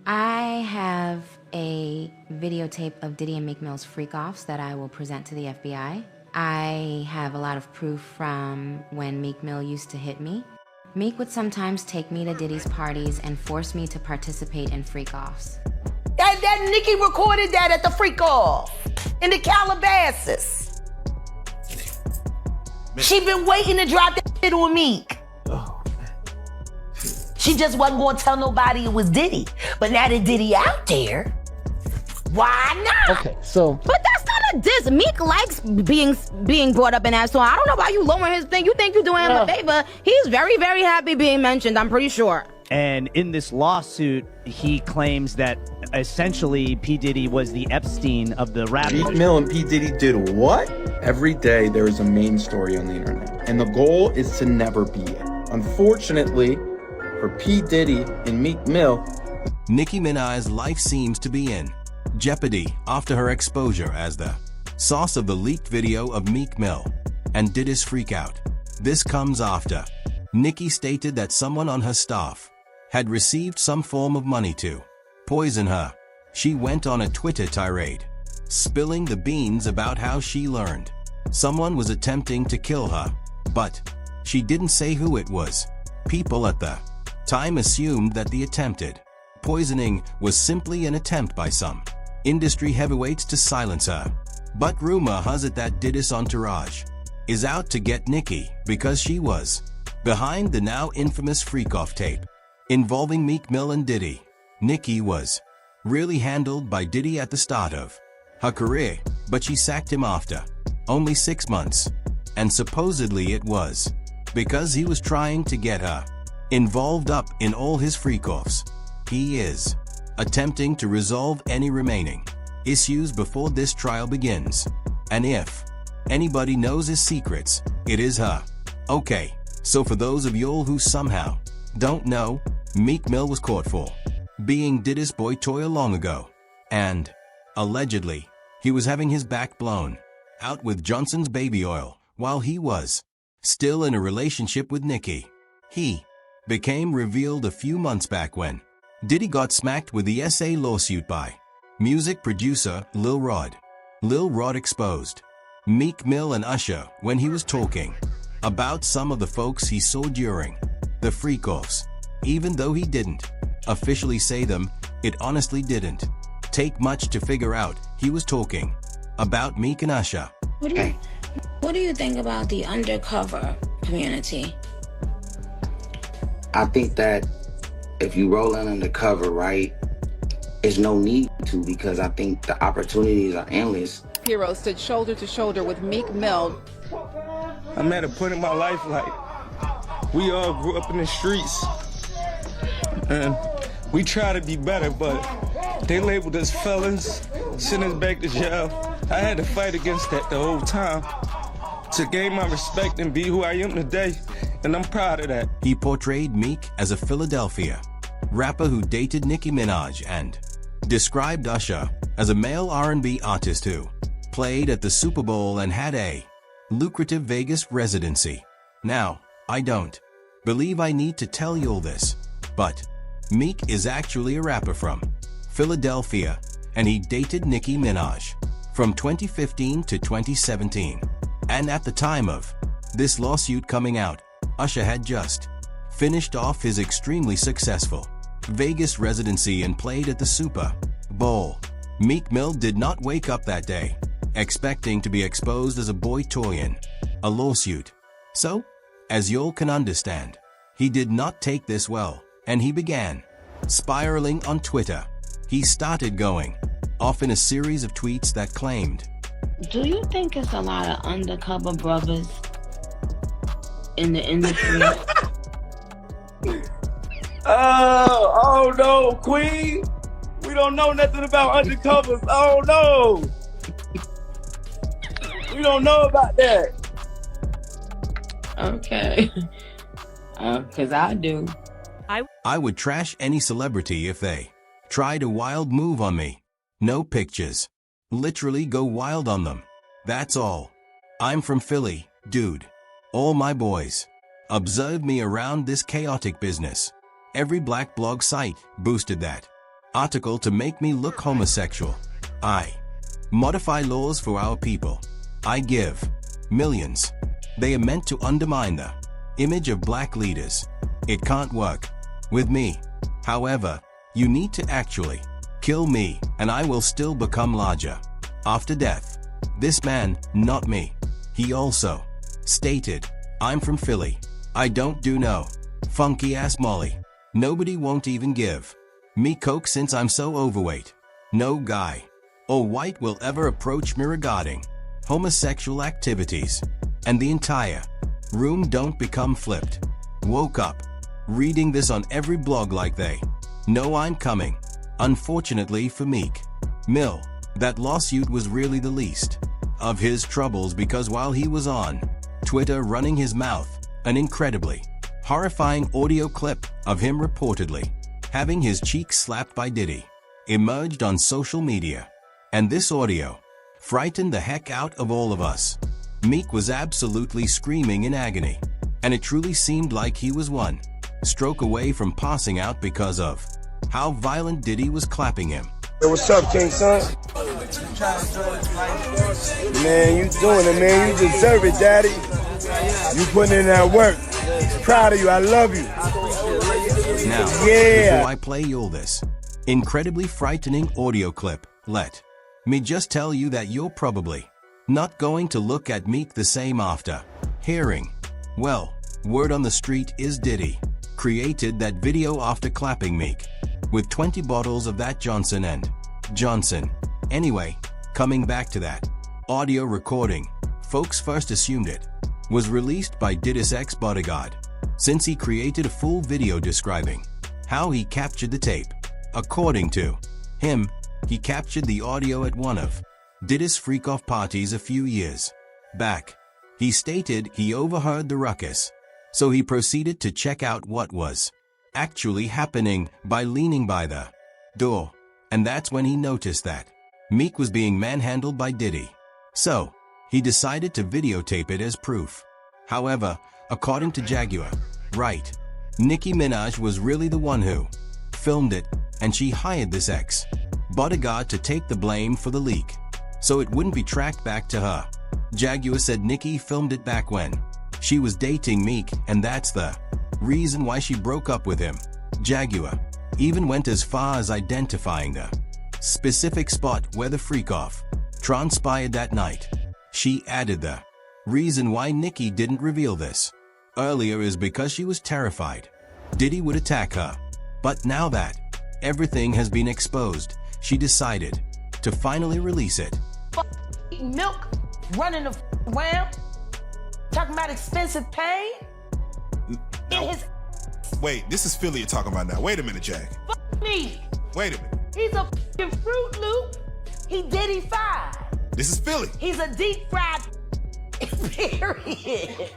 I have a videotape of Diddy and Meek Mill's freak-offs that I will present to the FBI. I have a lot of proof from when Meek Mill used to hit me. Meek would sometimes take me to Diddy's parties and force me to participate in freak-offs. That Nicki recorded that at the freak-off in the Calabasas. She been waiting to drop that shit on Meek. She just wasn't gonna tell nobody it was Diddy. But now that Diddy out there, why not? Okay, so. But that's not a diss. Meek likes being brought up in that song. I don't know why you lowering his thing. You think you're doing him a favor. He's very, very happy being mentioned, I'm pretty sure. And in this lawsuit, he claims that essentially P. Diddy was the Epstein of the rap. Meek Mill and P. Diddy did what? Every day there is a main story on the internet, and the goal is to never be it. Unfortunately, for P. Diddy and Meek Mill, Nicki Minaj's life seems to be in jeopardy after her exposure as the source of the leaked video of Meek Mill and Diddy's freakout. This comes after Nicki stated that someone on her staff had received some form of money to poison her. She went on a Twitter tirade, spilling the beans about how she learned someone was attempting to kill her, but she didn't say who it was. People at the time assumed that the attempted poisoning was simply an attempt by some industry heavyweights to silence her. But rumor has it that Diddy's entourage is out to get Nicki because she was behind the now infamous freak-off tape involving Meek Mill and Diddy. Nicki was really handled by Diddy at the start of her career, but she sacked him after only 6 months. And supposedly it was because he was trying to get her involved up in all his freak-offs. He is attempting to resolve any remaining issues before this trial begins. And if anybody knows his secrets, it is her. Okay, so for those of y'all who somehow don't know, Meek Mill was caught for being Diddy's boy toy long ago. And allegedly, he was having his back blown out with Johnson's baby oil while he was still in a relationship with Nicki. He became revealed a few months back when Diddy got smacked with the SA lawsuit by music producer Lil Rod. Lil Rod exposed Meek Mill and Usher when he was talking about some of the folks he saw during the freak-offs. Even though he didn't officially say them, it honestly didn't take much to figure out he was talking about Meek and Usher. What do you think about the undercover community? I think that if you roll in undercover, right, there's no need to, because I think the opportunities are endless. Hero stood shoulder to shoulder with Meek Mill. I'm at a point in my life, like, we all grew up in the streets, and we try to be better, but they labeled us felons, sent us back to jail. I had to fight against that the whole time to gain my respect and be who I am today, and I'm proud of that. He portrayed Meek as a Philadelphia rapper who dated Nicki Minaj and described Usher as a male R&B artist who played at the Super Bowl and had a lucrative Vegas residency. Now, I don't believe I need to tell you all this, but Meek is actually a rapper from Philadelphia, and he dated Nicki Minaj from 2015 to 2017. And at the time of this lawsuit coming out, Usher had just finished off his extremely successful Vegas residency and played at the Super Bowl. Meek Mill did not wake up that day expecting to be exposed as a boy toy in a lawsuit. So, as y'all can understand, he did not take this well, and he began spiraling on Twitter. He started going off in a series of tweets that claimed, Do you think it's a lot of undercover brothers in the industry? Oh no, Queen. We don't know nothing about undercovers. Oh no. We don't know about that. Okay. Because I do. I would trash any celebrity if they tried a wild move on me. No pictures. Literally go wild on them. That's all. I'm from Philly, dude. All my boys observed me around this chaotic business. Every black blog site boosted that. article to make me look homosexual. I modify laws for our people. I give millions. They are meant to undermine the image of black leaders. It can't work with me. However, you need to actually kill me and I will still become larger after death. This man, not me. He also stated, I'm from Philly. I don't do no funky ass Molly. Nobody won't even give me coke since I'm so overweight. No guy or white will ever approach me regarding homosexual activities. And the entire room don't become flipped. Woke up reading this on every blog like they know I'm coming. Unfortunately for Meek Mill, that lawsuit was really the least of his troubles because while he was on Twitter running his mouth, an incredibly horrifying audio clip of him reportedly having his cheeks slapped by Diddy emerged on social media. And this audio frightened the heck out of all of us. Meek was absolutely screaming in agony, and it truly seemed like he was one stroke away from passing out because of how violent Diddy was clapping him. Hey, what's up, King Son? Man, you doing it, man. You deserve it, Daddy. You putting in that work. Proud of you. I love you. Now, before I play you all this incredibly frightening audio clip, let me just tell you that you're probably not going to look at Meek the same after hearing. Well, word on the street is Diddy created that video after clapping Meek with 20 bottles of that Johnson & Johnson. Anyway, coming back to that audio recording, folks first assumed it was released by Diddy's ex-bodyguard, since he created a full video describing how he captured the tape. According to him, he captured the audio at one of Diddy's freak-off parties a few years back. He stated he overheard the ruckus, so he proceeded to check out what was actually happening by leaning by the door, and that's when he noticed that Meek was being manhandled by Diddy. So, he decided to videotape it as proof. However, according to Jaguar Wright, Nicki Minaj was really the one who filmed it, and she hired this ex-bodyguard to take the blame for the leak, so it wouldn't be tracked back to her. Jaguar said Nicki filmed it back when she was dating Meek, and that's the reason why she broke up with him. Jaguar even went as far as identifying the specific spot where the freak-off transpired that night. She added the reason why Nicki didn't reveal this earlier is because she was terrified Diddy would attack her. But now that everything has been exposed, she decided to finally release it. Milk running around, talking about expensive pain. Wait, this is Philly you're talking about now. Wait a minute, Jag. Me. Wait a minute. He's a Fruit Loop. He Diddy fried. This is Philly. He's a deep fried. Period.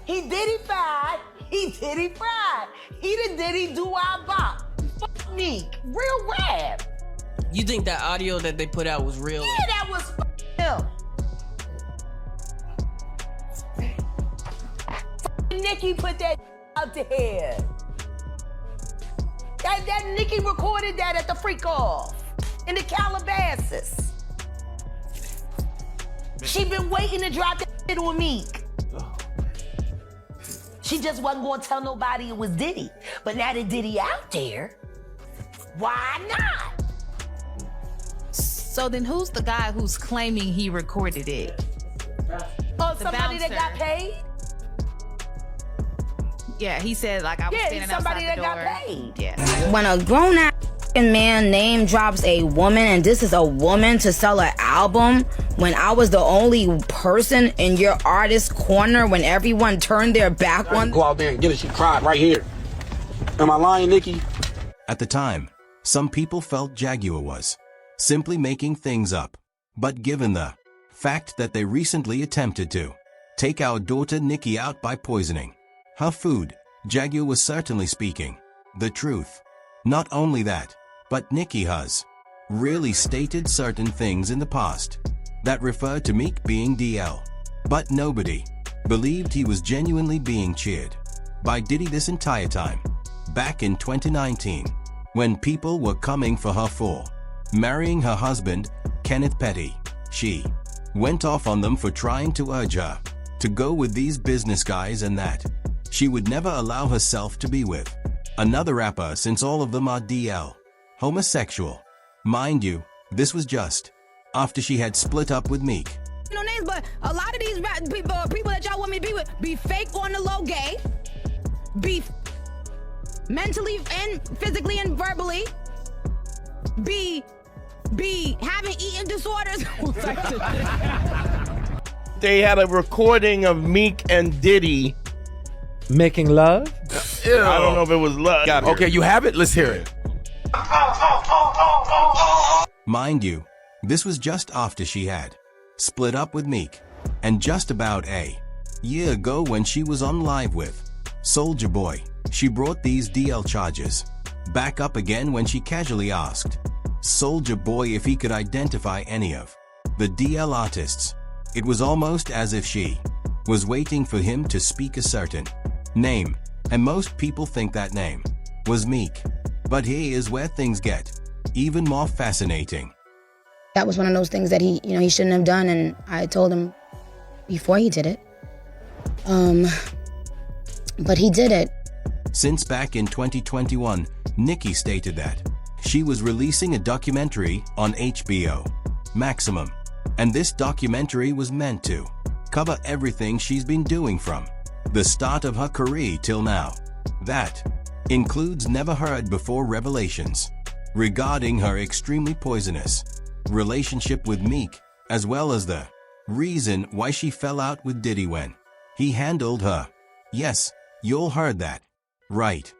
He Diddy fried. He Diddy fried. He the Diddy do our bop. Fuck me. Real rap. You think that audio that they put out was real? Yeah, that was him. Nicki put that out there. That Nicki recorded that at the freak off in the Calabasas. She been waiting to drop that shit on Meek. She just wasn't gonna tell nobody it was Diddy. But now that Diddy out there, why not? So then who's the guy who's claiming he recorded it? Oh, The somebody bouncer. that got paid? Yeah, he said like I was standing somebody outside the that door. got paid. Yeah. When a grown-ass man name drops a woman, and this is a woman to sell an album, when I was the only person in your artist corner when everyone turned their back on. Go out there and get it. She cried right here. Am I lying, Nicki? At the time, some people felt Jaguar was simply making things up. But given the fact that they recently attempted to take our daughter Nicki out by poisoning her food, Jaguar was certainly speaking the truth. Not only that, but Nicki has really stated certain things in the past that referred to Meek being DL. But nobody believed he was genuinely being cheered by Diddy this entire time. Back in 2019, when people were coming for her for marrying her husband, Kenneth Petty. She went off on them for trying to urge her to go with these business guys and that she would never allow herself to be with another rapper since all of them are DL homosexual. Mind you, this was just after she had split up with Meek. No names, but a lot of these people that y'all want me to be with be fake on the low gay, be mentally and physically and verbally, be having eating disorders. They had a recording of Meek and Diddy making love. Ew. I don't know if it was love. Okay, you have it? Let's hear it. Mind you, this was just after she had split up with Meek, and just about a year ago when she was on live with Soulja Boy, she brought these DL charges back up again when she casually asked Soulja Boy if he could identify any of the DL artists. It was almost as if she was waiting for him to speak a certain name, and most people think that name was Meek. But here is where things get even more fascinating. That was one of those things that he shouldn't have done, and I told him before he did it. But he did it. Since back in 2021, Nicki stated that she was releasing a documentary on HBO Maximum, and this documentary was meant to cover everything she's been doing from the start of her career till now. That includes never heard before revelations regarding her extremely poisonous relationship with Meek, as well as the reason why she fell out with Diddy when he handled her. Yes, you all heard that right.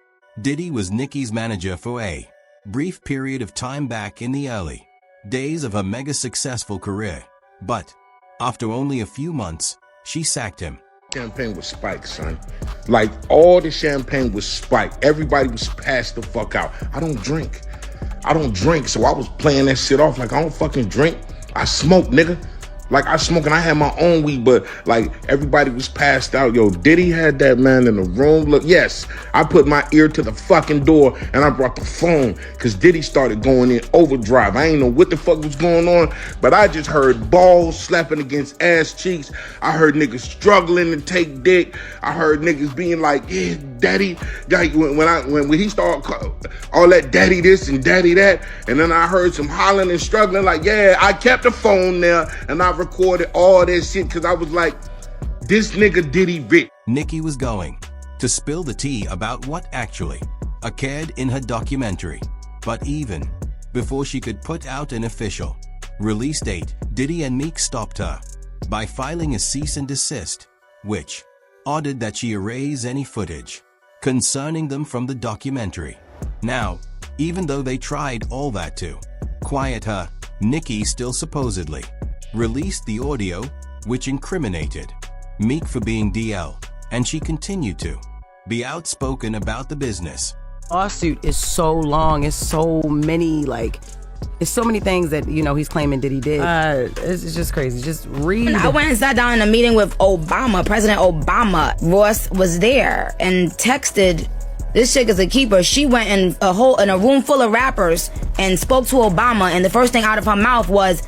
Diddy was Nicki's manager for a brief period of time back in the early days of her mega successful career, but after only a few months, she sacked him. Champagne was spiked, son. Like, all the champagne was spiked. Everybody was passed the fuck out. I don't drink, so I was playing that shit off like I don't fucking drink. I smoke, nigga. Like, I smoke and I had my own weed, but like everybody was passed out. Yo, Diddy had that man in the room. Look, yes, I put my ear to the fucking door and I brought the phone because Diddy started going in overdrive. I ain't know what the fuck was going on, but I just heard balls slapping against ass cheeks. I heard niggas struggling to take dick. I heard niggas being like, yeah, daddy. Like, when he started all that daddy this and daddy that, and then I heard some hollering and struggling like, yeah, I kept the phone there and I recorded all that shit because I was like, this nigga Diddy rich. Nicki was going to spill the tea about what actually occurred in her documentary, but even before she could put out an official release date, Diddy and Meek stopped her by filing a cease and desist, which ordered that she erase any footage concerning them from the documentary. Now, even though they tried all that to quiet her, Nicki still supposedly released the audio which incriminated Meek for being DL, and she continued to be outspoken about the business. Lawsuit is so long, it's so many things that he's claiming that he did. It's just crazy. Just read. I went and sat down in a meeting with Obama, President Obama. Ross was there and texted, this chick is a keeper. She went in a room full of rappers and spoke to Obama, and the first thing out of her mouth was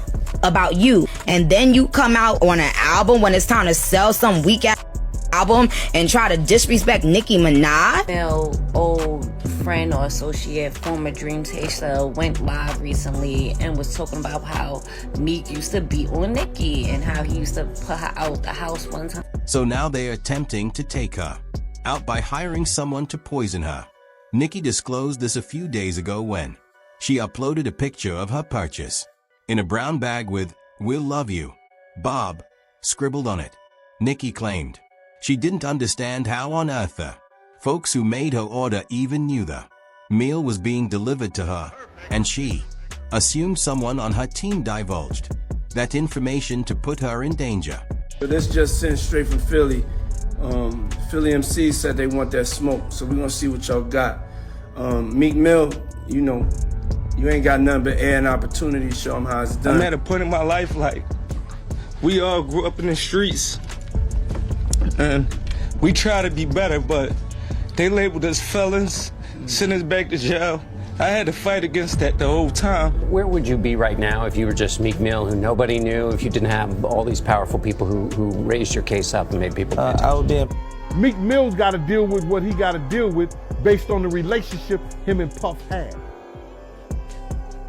about you. And then you come out on an album when it's time to sell some weak ass album and try to disrespect Nicki Minaj. Old friend or associate, former Dreams Haysha, went live recently and was talking about how Meek used to beat on Nicki and how he used to put her out the house one time. So now they are attempting to take her out by hiring someone to poison her. Nicki disclosed this a few days ago when she uploaded a picture of her purchase in a brown bag with "We'll love you, Bob" scribbled on it. Nicki claimed she didn't understand how on earth the folks who made her order even knew the meal was being delivered to her, and she assumed someone on her team divulged that information to put her in danger. This just sent straight from Philly. Philly MC said they want that smoke, so we're gonna see what y'all got. Meek Mill, you ain't got nothing but air and opportunity to show them how it's done. I'm at a point in my life, like, we all grew up in the streets, and we try to be better, but they labeled us felons, sent us back to jail, I had to fight against that the whole time. Where would you be right now if you were just Meek Mill, who nobody knew, if you didn't have all these powerful people who raised your case up and made people pay attention? I would be. Meek Mill's got to deal with what he got to deal with based on the relationship him and Puff had.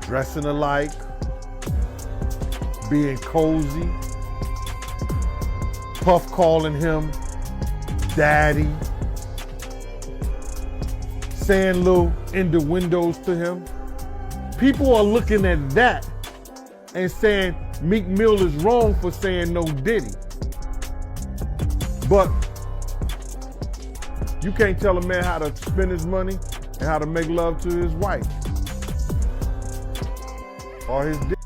Dressing alike, being cozy, Puff calling him daddy, saying little innuendos to him. People are looking at that and saying Meek Mill is wrong for saying no Diddy. But you can't tell a man how to spend his money and how to make love to his wife or his dick.